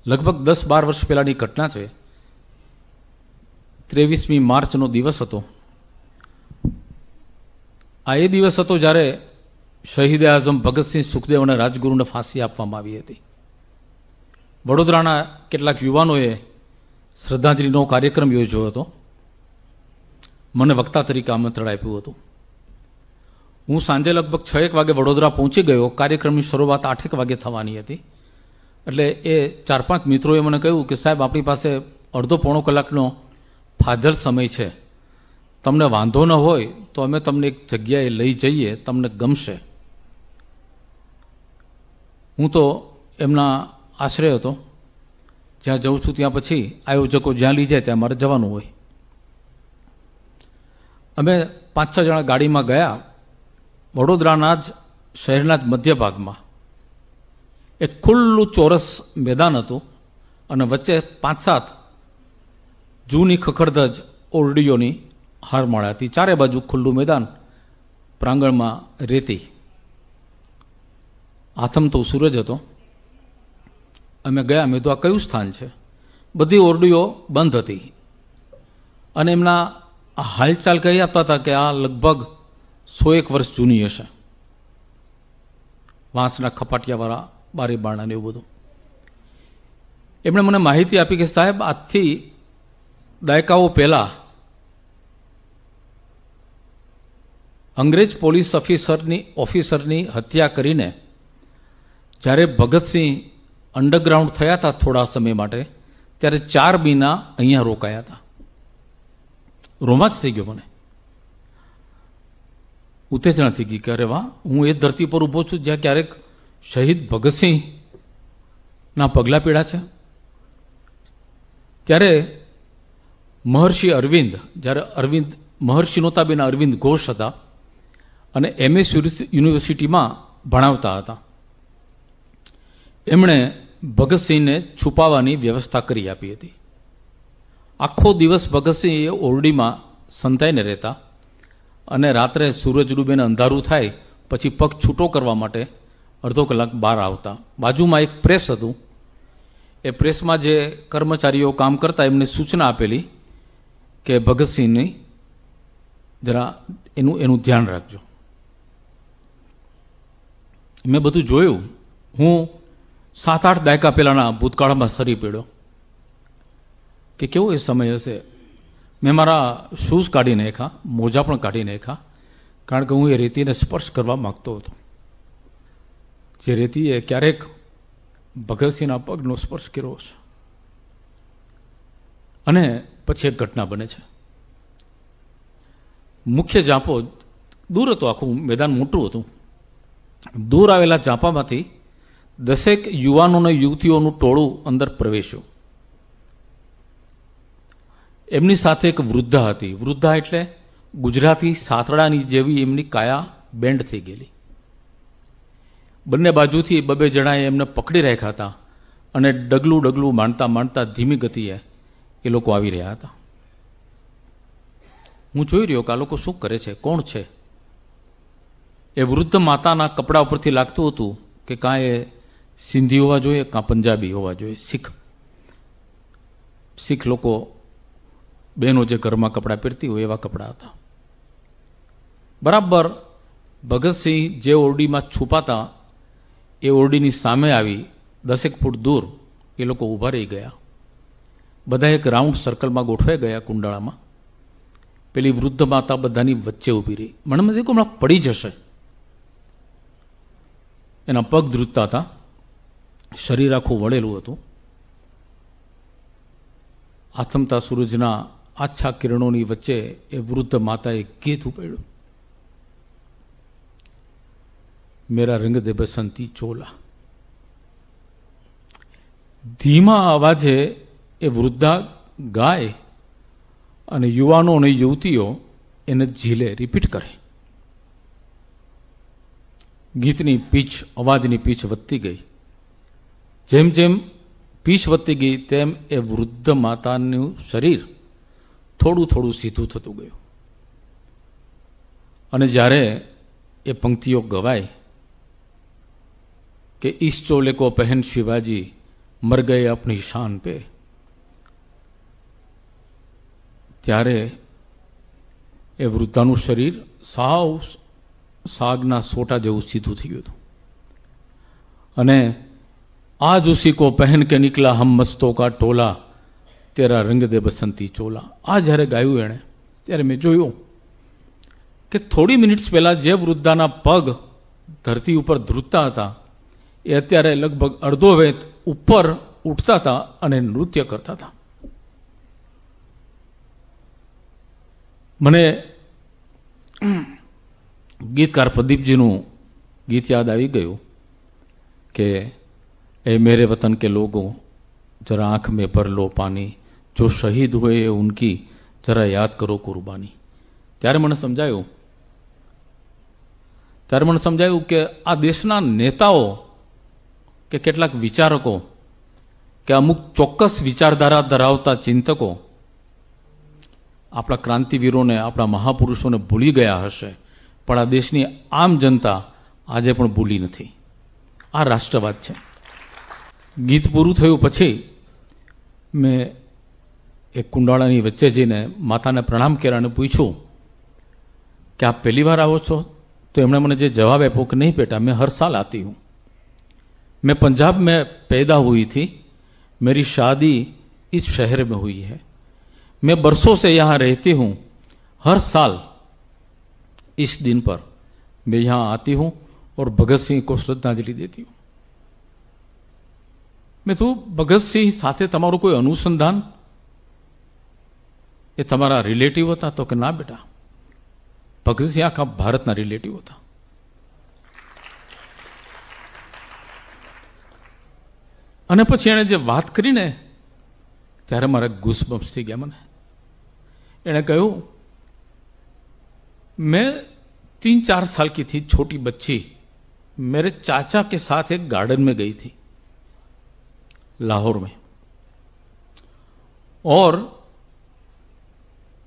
લગભગ 10-12 વર્ષ પહેલાંની ઘટના છે. 23મી માર્ચનો દિવસ હતો. આ એ દિવસ હતો જ્યારે શહીદ આઝમ ભગતસિંહ, સુખદેવ અને રાજગુરુને ફાંસી આપવામાં આવી હતી. વડોદરાના કેટલાક યુવાનોએ શ્રદ્ધાંજલિનો કાર્યક્રમ યોજ્યો હતો. મને વક્તા તરીકે આમંત્રણ આપ્યું હતું. હું સાંજે લગભગ 6 વાગે વડોદરા પહોંચી ગયો. કાર્યક્રમની શરૂઆત 8 વાગે થવાની હતી. એટલે એ 4-5 મિત્રોએ મને કહ્યું કે સાહેબ, આપણી પાસે અડધો-પોણો કલાકનો ફાજલ સમય છે. તમને વાંધો ન હોય તો અમે તમને એક જગ્યાએ લઈ જઈએ, તમને ગમશે. હું તો એમના આશરે હતો. જ્યાં જઉં છું ત્યાં પછી આયોજકો જ્યાં લઈ જાય ત્યાં મારે જવાનું હોય. અમે 5-6 જણા ગાડીમાં ગયા. વડોદરાના જ શહેરના જ મધ્ય ભાગમાં એક ખુલ્લું ચોરસ મેદાન હતું અને વચ્ચે 5-7 જૂની ખખડધજ ઓરડીઓની હારમાળા હતી. ચારે બાજુ ખુલ્લું મેદાન, પ્રાંગણમાં રેતી. આથમતો સૂરજ હતો. અમે ગયા. મેં તો આ કયું સ્થાન છે? બધી ઓરડીઓ બંધ હતી અને એમના હાલચાલ કહી આપતા હતા કે આ લગભગ 100-1 વર્ષ જૂની હશે. વાંસના ખપાટિયાવાળા બારી બારણા ને એવું બધું. એમણે મને માહિતી આપી કે સાહેબ, આજથી દાયકાઓ પહેલા અંગ્રેજ પોલીસ ઓફિસરની હત્યા કરીને જ્યારે ભગતસિંહ અંડરગ્રાઉન્ડ થયા હતા થોડા સમય માટે, ત્યારે 4 મહિના અહીંયા રોકાયા હતા. રોમાંચ થઈ ગયો મને. ઉત્તેજના થઈ ગઈ કે અરે વાહ, હું એ ધરતી પર ઊભો છું જ્યાં ક્યારેક શહીદ ભગતસિંહના પગલાં પીડા છે. ત્યારે મહર્ષિ અરવિંદ, જ્યારે મહર્ષિ નહોતા બેના અરવિંદ ઘોષ હતા અને MS યુનિવર્સિટીમાં ભણાવતા હતા. એમણે ભગતસિંહને છુપાવવાની વ્યવસ્થા કરી આપી હતી. આખો દિવસ ભગતસિંહ એ ઓરડીમાં સંતાઈને રહેતા અને રાત્રે સૂરજ ડૂબીને અંધારું થાય પછી પગ છૂટો કરવા માટે અડધો કલાક બહાર આવતા. બાજુમાં એક પ્રેસ હતું. એ પ્રેસમાં જે કર્મચારીઓ કામ કરતા એમને સૂચના આપેલી કે ભગતસિંહની જરા એનું ધ્યાન રાખજો. મેં બધું જોયું. હું 7-8 દાયકા પહેલાના ભૂતકાળમાં સરી પડ્યો કે કેવો એ સમય હશે. મેં મારા શૂઝ કાઢી નાખ્યા, મોજા પણ કાઢી નાખ્યા, કારણ કે હું એ રેતીને સ્પર્શ કરવા માગતો હતો. જે રેતીએ ક્યારેક ભગતસિંહના પગનો સ્પર્શ કર્યો છે. અને પછી એક ઘટના બને છે. મુખ્ય ઝાંપો દૂર હતો, આખું મેદાન મોટું હતું. દૂર આવેલા ઝાંપામાંથી 10 યુવાનો અને યુવતીઓનું ટોળું અંદર પ્રવેશ્યું. એમની સાથે એક વૃદ્ધા હતી. વૃદ્ધા એટલે ગુજરાતી સાથડાની જેવી એમની કાયા બેન્ડ થઈ ગયેલી. બંને બાજુથી 2-2 જણાએ એમને પકડી રાખ્યા હતા અને ડગલું માંડતા ધીમી ગતિએ એ લોકો આવી રહ્યા હતા. હું જોઈ રહ્યો કે આ લોકો શું કરે છે, કોણ છે. એ વૃદ્ધ માતાના કપડા ઉપરથી લાગતું હતું કે કાં એ સિંધી હોવા જોઈએ, કાં પંજાબી હોવા જોઈએ, શીખ લોકો, બહેનો જે ઘરમાં કપડાં પહેરતી હોય એવા કપડાં હતા. બરાબર ભગતસિંહ જે ઓરડીમાં છુપાતા એ ઓરડીની સામે આવી 10 ફૂટ દૂર એ લોકો ઊભા રહી ગયા. બધા એક રાઉન્ડ સર્કલમાં ગોઠવાઈ ગયા કુંડાળામાં. પેલી વૃદ્ધ માતા બધાની વચ્ચે ઊભી રહી. મને મને હમણાં પડી જશે. એના પગ ધ્રુજતા હતા, શરીર આખું વળેલું હતું. આથમતા સૂરજના આછા કિરણોની વચ્ચે એ વૃદ્ધ માતાએ ગીત ઉપાડ્યું, મેરા રંગ દે બસંતી ચોલા. ધીમા અવાજે એ વૃદ્ધા ગાય અને યુવાનો અને યુવતીઓ એને ઝીલે રિપીટ કરે. ગીતની પીચ, અવાજની પીચ વધતી ગઈ. જેમ જેમ પીચ વધતી ગઈ તેમ એ વૃદ્ધ માતાનું શરીર થોડું સીધું થતું ગયું. અને જ્યારે એ પંક્તિઓ ગવાય કે ઈસ ચોલે કો પહેન શિવાજી, મર ગયે અપની શાન પે. ત્યારે એ વૃદ્ધાનું શરીર સાવ સાગના સોટા જેવું સીધું થઈ ગયું હતું. અને આજ ઉસી કો પહેન કે નિકલા હમ મસ્તો કા ટોલા, તેરા રંગ દે બસંતી ચોલા. આ જ્યારે ગાયું એણે ત્યારે મેં જોયું કે થોડી મિનિટ્સ પહેલા જે વૃદ્ધાના પગ ધરતી ઉપર ધ્રુજતા હતા એ અત્યારે લગભગ અડધો વેત ઉપર ઉઠતા હતા અને નૃત્ય કરતા હતા. મને ગીતકાર પ્રદીપજીનું ગીત યાદ આવી ગયું કે એ મેરે વતન કે લોગો જરા આંખ में भर लो पानी, जो शहीद हुए उनकी जरा याद करो कुर्बानी. ત્યારે મને સમજાયું કે આ દેશના નેતાઓ કે કેટલાક વિચારકો કે અમુક ચોક્કસ વિચારધારા ધરાવતા ચિંતકો આપણા ક્રાંતિવીરોને, આપણા મહાપુરુષોને ભૂલી ગયા હશે, પણ આ દેશની આમ જનતા આજે પણ ભૂલી નથી. આ રાષ્ટ્રવાદ છે. ગીત પૂરું થયું પછી મેં એક કુંડાળાની વચ્ચે જઈને માતાને પ્રણામ કર્યા અને પૂછ્યું कि आप पहली बार आओ છો? तो એમણે મને જે જવાબ આપ્યો कि नहीं बेटा, मैं हर साल आती हूँ. मैं पंजाब में पैदा हुई थी, मेरी शादी इस शहर में हुई है, मैं बरसों से यहाँ रहती हूँ, हर साल इस दिन पर मैं यहाँ आती हूँ और भगत सिंह को श्रद्धांजलि देती हूँ. मैं तो भगत सिंह साथे તમારું કોઈ અનુસંધાન એ તમારા રિલેટિવ હતા? તો કે ના બેટા, ભગત સિંહ આખા ભારતના રિલેટિવ હતા. અને પછી એણે જે વાત કરીને ત્યારે મારા ગૂસબમ્સ થઈ ગયા. મને એણે કહ્યું, मैं 3-4 साल की थी, छोटी बच्ची, मेरे चाचा के साथ एक गार्डन में गई थी लाहौर में, और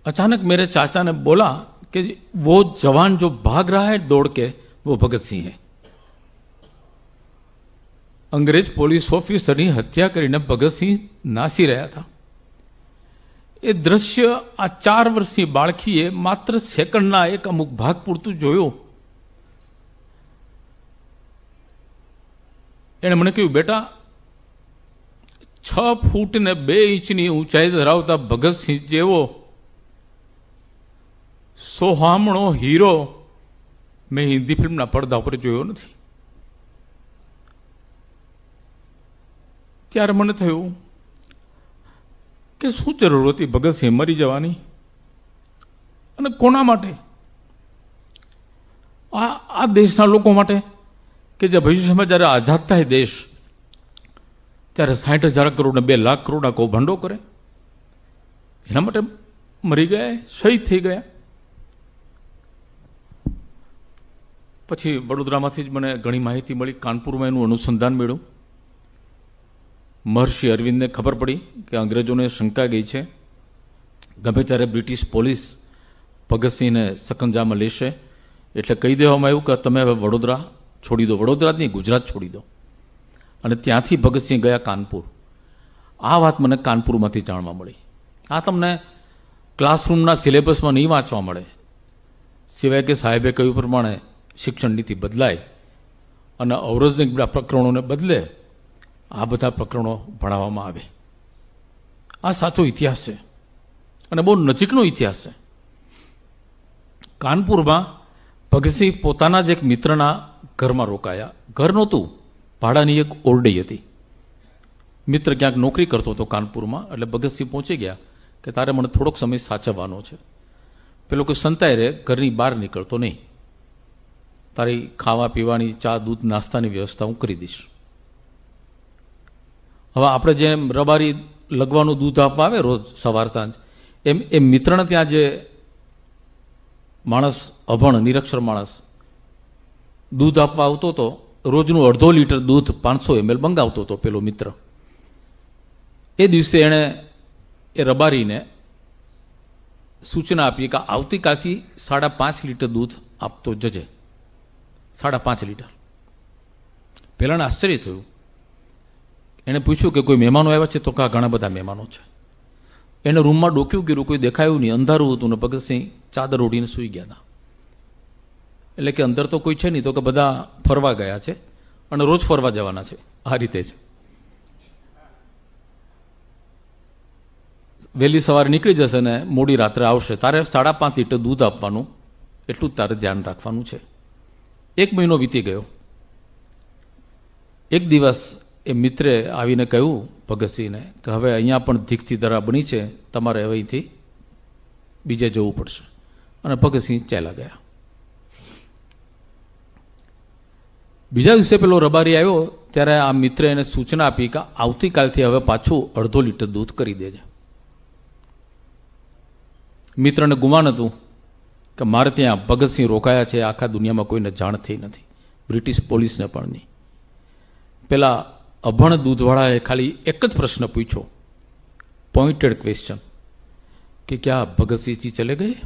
अचानक मेरे चाचा ने बोला कि वो जवान जो भाग रहा है दौड़ के, वो भगत सिंह है. अंग्रेज पोलिस ऑफिसરની હત્યા કરીને ભગતસિંહ નાસી રહ્યા હતા. એ દ્રશ્ય આ 4 વર્ષની બાળકીએ માત્ર સેકન્ડના એક અમુક ભાગ પૂરતું જોયું. એણે મને કહ્યું, બેટા 6 ફૂટ ને 2 ઇંચની ઊંચાઈ ધરાવતા ભગતસિંહ જેવો સોહામણો હીરો મેં હિન્દી ફિલ્મના પડદા ઉપર જોયો નથી. ત્યારે મને થયું કે શું જરૂર હતી ભગતસિંહ મરી જવાની, અને કોના માટે? આ દેશના લોકો માટે કે જે ભવિષ્યમાં જ્યારે આઝાદ થાય દેશ ત્યારે 60,000 કરોડ ને 2 લાખ કરોડના કૌભાંડો કરે, એના માટે મરી ગયા, શહીદ થઈ ગયા. પછી વડોદરામાંથી જ મને ઘણી માહિતી મળી, કાનપુરમાં એનું અનુસંધાન મળ્યું. મહર્ષિ અરવિંદને ખબર પડી કે અંગ્રેજોને શંકા ગઈ છે, ગમે ત્યારે બ્રિટિશ પોલીસ ભગતસિંહને સકંજામાં લેશે, એટલે કહી દેવામાં આવ્યું કે તમે હવે વડોદરા છોડી દો, વડોદરા જ નહીં ગુજરાત છોડી દો. અને ત્યાંથી ભગતસિંહ ગયા કાનપુર. આ વાત મને કાનપુરમાંથી જાણવા મળી. આ તમને ક્લાસરૂમના સિલેબસમાં નહીં વાંચવા મળે, સિવાય કે સાહેબે કહ્યું પ્રમાણે શિક્ષણ નીતિ બદલાય અને ઔરંગઝેબના પ્રકરણોને બદલે આ બધા પ્રકરણો ભણાવવામાં આવે. આ સાચો ઇતિહાસ છે અને બહુ નજીકનો ઇતિહાસ છે. કાનપુરમાં ભગતસિંહ પોતાના જ એક મિત્રના ઘરમાં રોકાયા. ઘર નહોતું, ભાડાની એક ઓરડી હતી. મિત્ર ક્યાંક નોકરી કરતો હતો કાનપુરમાં, એટલે ભગતસિંહ પહોંચી ગયા કે તારે મને થોડોક સમય સાચવવાનો છે. પેલો કે સંતાય રે, ઘરની બહાર નીકળતો નહીં, તારી ખાવા પીવાની, ચા દૂધ નાસ્તાની વ્યવસ્થા હું કરી દઈશ. હવે આપણે જેમ રબારી લગવાનું દૂધ આપવા આવે રોજ સવાર સાંજ, એમ એ મિત્રને ત્યાં જે માણસ અભણ નિરક્ષર માણસ દૂધ આપવા આવતો હતો, રોજનું 1/2 લીટર દૂધ 500 ml મંગાવતો હતો પેલો મિત્ર. એ દિવસે એણે એ રબારીને સૂચના આપી કે આવતીકાલથી 5.5 લીટર દૂધ આપતો જજે. 5.5 લીટર. પહેલાને આશ્ચર્ય થયું એણે પૂછ્યું કે કોઈ મહેમાનો આવ્યા છે? તો કા ઘણા બધા મહેમાનો છે. એને રૂમમાં ડોક્યું કર્યું, કોઈ દેખાયું નહીં, અંધારું હતું ને ભગતસિંહ ચાદર ઓઢીને સૂઈ ગયા હતા. એટલે કે અંદર તો કોઈ છે નહીં, તો કે બધા ફરવા ગયા છે અને રોજ ફરવા જવાના છે. આ રીતે છે. વહેલી સવારે નીકળી જશે ને મોડી રાત્રે આવશે. તારે 5.5 લીટર દૂધ આપવાનું, એટલું જ તારે ધ્યાન રાખવાનું છે. 1 મહિનો વીતી ગયો. એક દિવસ એ મિત્રે આવીને કહ્યું ભગતસિંહને કે હવે અહીંયા પણ ધીકથી ધરા બની છે, તમારે હવે અહીંથી બીજે જવું પડશે. અને ભગતસિંહ ચાલ્યા ગયા. બીજા દિવસે પેલો રબારી આવ્યો ત્યારે આ મિત્રે એને સૂચના આપી કે આવતીકાલથી હવે પાછું 1/2 લીટર દૂધ કરી દેજે. મિત્રને ગુમાન હતું કે મારે ત્યાં ભગતસિંહ રોકાયા છે, આખા દુનિયામાં કોઈને જાણ થઈ નથી, બ્રિટિશ પોલીસને પણ નહીં. પેલા અભણ દૂધવાળાએ ખાલી એક જ પ્રશ્ન પૂછ્યો, પોઇન્ટેડ ક્વેશ્ચન, કે ક્યાં ભગતસિંહજી ચલે ગયે?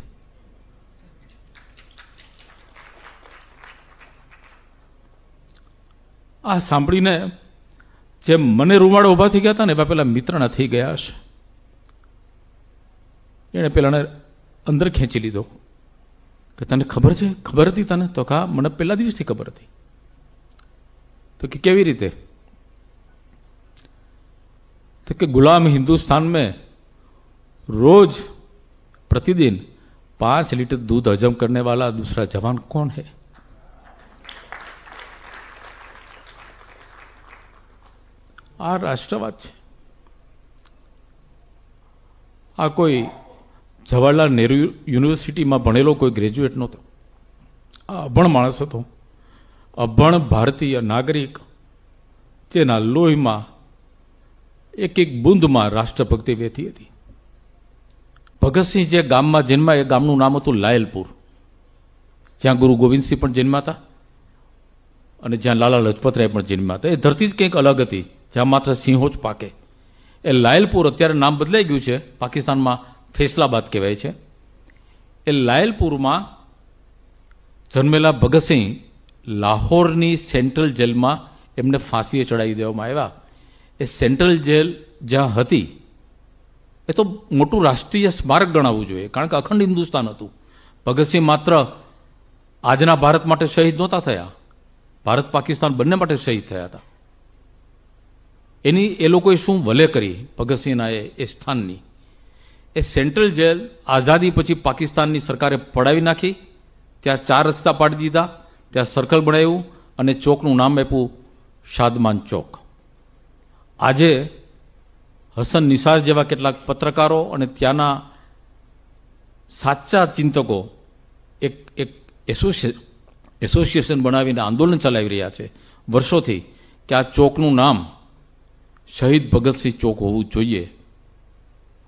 આ સાંભળીને જેમ મને રૂમાડે ઉભા થઈ ગયા હતા ને એવા પેલા મિત્રના થઈ ગયા હશે. એણે પેલાને અંદર ખેંચી લીધો કે તને ખબર છે? ખબર હતી તને? તો કા મને પહેલા દિવસથી ખબર હતી. તો કે કેવી રીતે? तो कि गुलाम हिंदुस्तान में रोज प्रतिदिन 5 लीटर दूध हजम करने वाला दूसरा जवान कौन है? आ राष्ट्रवाद है. आ कोई जवाहरलाल नेहरू यूनिवर्सिटी में भणेलो कोई ग्रेज्युएट नहोतो. आ अभण माणस हतो. अभण भारतीय नागरिक जेना लोहीमां एक एक बूंदमां राष्ट्रभक्ति वहेती हती. भगतसिंह जे गाममां जन्मा ए गामनुं नाम हतुं लायलपुर, ज्यां गुरु गोविंदसिंह पण जन्म्या हता अने ज्यां लाला लजपतराय पण जन्म्या हता. ए धरती ज कंईक अलग हती, ज्यां मात्र सिंहो ज पाके. ए लायलपुर अत्यारे नाम बदलाई गयुं छे, पाकिस्तानमां फैसलाबाद कहेवाय छे. ए लायलपुरमां जन्मेला भगतसिंह लाहोरनी सेंट्रल जेलमां एमने फांसीए चढ़ावी देवामां आव्या. ए सेंट्रल जेल ज्यां हती ए तो मोटुं राष्ट्रीय स्मारक गणावुं जोईए, कारण के अखंड हिंदुस्तान हतुं. भगतसिंह मात्र आजना भारत माटे शहीद नहोता थया, भारत पाकिस्तान बंने माटे शहीद थया हता. एनी ए लोकोए शुं भले करी भगतसिंहना ए स्थाननी. ए सेंट्रल जेल आजादी पछी पाकिस्ताननी सरकारे पड़ावी नाखी. त्यां 4 रस्ता पाड़ी दीधा, त्यां सर्कल बनाव्युं अने चौकनुं नाम आप्युं शादमान चौक. આજે હસન નિસાર જેવા કેટલાક પત્રકારો અને ત્યાંના સાચા ચિંતકો એક એક એસોસિએશન બનાવીને આંદોલન ચલાવી રહ્યા છે વર્ષોથી કે આ ચોકનું નામ શહીદ ભગતસિંહ ચોક હોવું જોઈએ.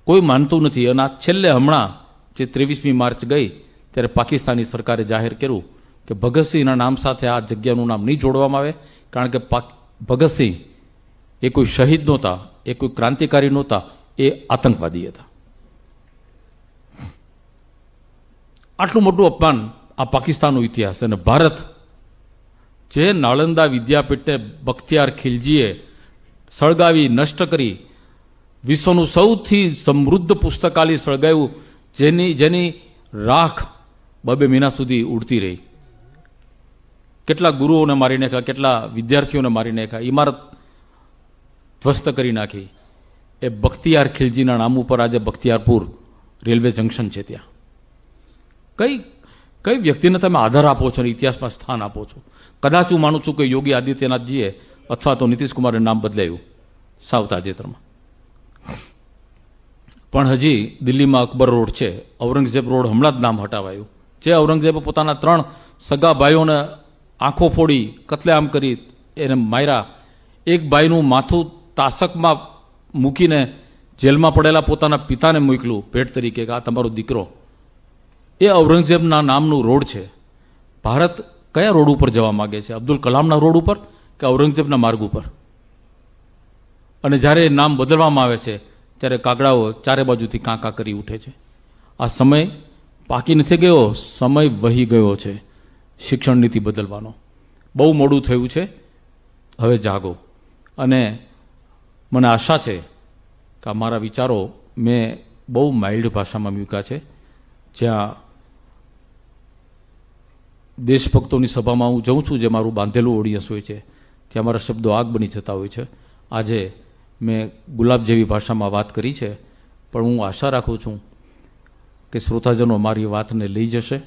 કોઈ માનતું નથી. અને આ છેલ્લે હમણાં જે 23મી માર્ચ ગઈ ત્યારે પાકિસ્તાની સરકારે જાહેર કર્યું કે ભગતસિંહના નામ સાથે આ જગ્યાનું નામ નહીં જોડવામાં આવે, કારણ કે ભગતસિંહ એ કોઈ શહીદ નહોતા, એ કોઈ ક્રાંતિકારી નહોતા, એ આતંકવાદી હતા. આટલું મોટું અપમાન આ પાકિસ્તાનનો ઇતિહાસ. અને ભારત જે નાલંદા વિદ્યાપીઠને બખ્તિયાર ખિલજીએ સળગાવી નષ્ટ કરી, વિશ્વનું સૌથી સમૃદ્ધ પુસ્તકાલય સળગાવ્યું, જેની રાખ 2 મહિના સુધી ઉડતી રહી. કેટલા ગુરુઓને મારી નાખ્યા, કેટલા વિદ્યાર્થીઓને મારી નાખ્યા, ઇમારત ધ્વસ્ત કરી નાખી. એ બખ્તિયાર ખિલજીના નામ ઉપર આજે બખ્તિયારપુર રેલવે જંકશન છે. ત્યાં કઈ વ્યક્તિને તમે આધાર આપો છો અને ઇતિહાસમાં સ્થાન આપો છો? કદાચ હું માનું છું કે યોગી આદિત્યનાથજીએ અથવા તો નીતિશ કુમારે નામ બદલાયું સાવ તાજેતરમાં. પણ હજી દિલ્હીમાં અકબર રોડ છે, ઔરંગઝેબ રોડ હમણાં જ નામ હટાવાયું. જે ઔરંગઝેબે પોતાના 3 સગા ભાઈઓને આંખો ફોડી કતલેઆમ કરી એને માર્યા. એક ભાઈનું માથું તાસકમાં મૂકીને જેલમાં પડેલા પોતાના પિતાને મોકલ્યું ભેટ તરીકે કે આ તમારો દીકરો. એ ઔરંગઝેબના નામનું રોડ છે. ભારત કયા રોડ ઉપર જવા માગે છે? અબ્દુલ કલામના રોડ ઉપર કે ઔરંગઝેબના માર્ગ ઉપર? અને જ્યારે એ નામ બદલવામાં આવે છે ત્યારે કાગડાઓ ચારે બાજુથી કાંકા કરી ઉઠે છે. આ સમય પાકી નથી ગયો, સમય વહી ગયો છે શિક્ષણ નીતિ બદલવાનો. બહુ મોડું થયું છે, હવે જાગો. અને મને આશા છે કે આ મારા વિચારો મેં બહુ માઇલ્ડ ભાષામાં મૂક્યા છે. જ્યાં દેશભક્તોની સભામાં હું જઉં છું, જે મારું બાંધેલું ઓડિયન્સ હોય છે, ત્યાં મારા શબ્દો આગ બની જતા હોય છે. આજે મેં ગુલાબ જેવી ભાષામાં વાત કરી છે, પણ હું આશા રાખું છું કે શ્રોતાજનો મારી વાતને લઈ જશે,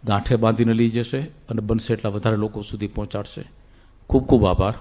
ગાંઠે બાંધીને લઈ જશે અને બનશે એટલા વધારે લોકો સુધી પહોંચાડશે. ખૂબ ખૂબ આભાર.